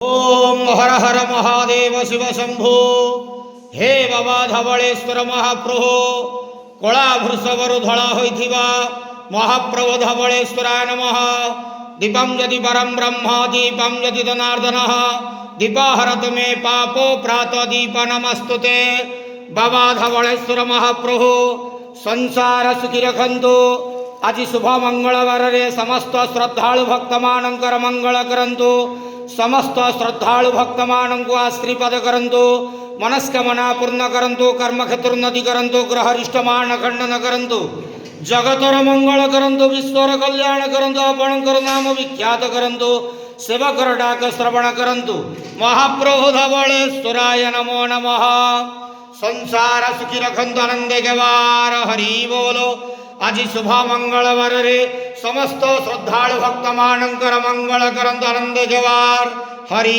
ओम हर हर महादेव शिव शंभो। हे बाबा धवलेश्वर महाप्रभु कला वृषभरु धड़ा होइथिबा महाप्रभु धवलेश्वराय नमः। दीपं यदि परम ब्रह्म दीपं यदि जनार्दनः दीपहरतु मे पापो प्रात दीप नमस्तुते। बाबा धवलेश्वर महाप्रभु संसार सुखी रखंतु। आज शुभ मंगलवार रे समस्त श्रद्धालु भक्त मानकर मंगल करंतु। समस्त श्रद्धालु भक्त मानक आश्रीपद करंतु। मनस्कामना पूर्ण करंतु। कर्म क्षेत्र उन्नति करंतु। ग्रह रिष्टमान खंडन करंतु। जगतर मंगल करंतु। विश्वर कल्याण करंतु। आपणकर नाम विख्यात करंतु। सेवकर डाक श्रवण करंतु। महाप्रभु धवलेश्वराय नमो नमः। संसार सुखी रखंतु आनंदे गवार हरि बोलो। आज शुभ मंगलवार रे समस्त श्रद्धालु भक्त मानकर मंगल करंतु आनंद जवार हरि।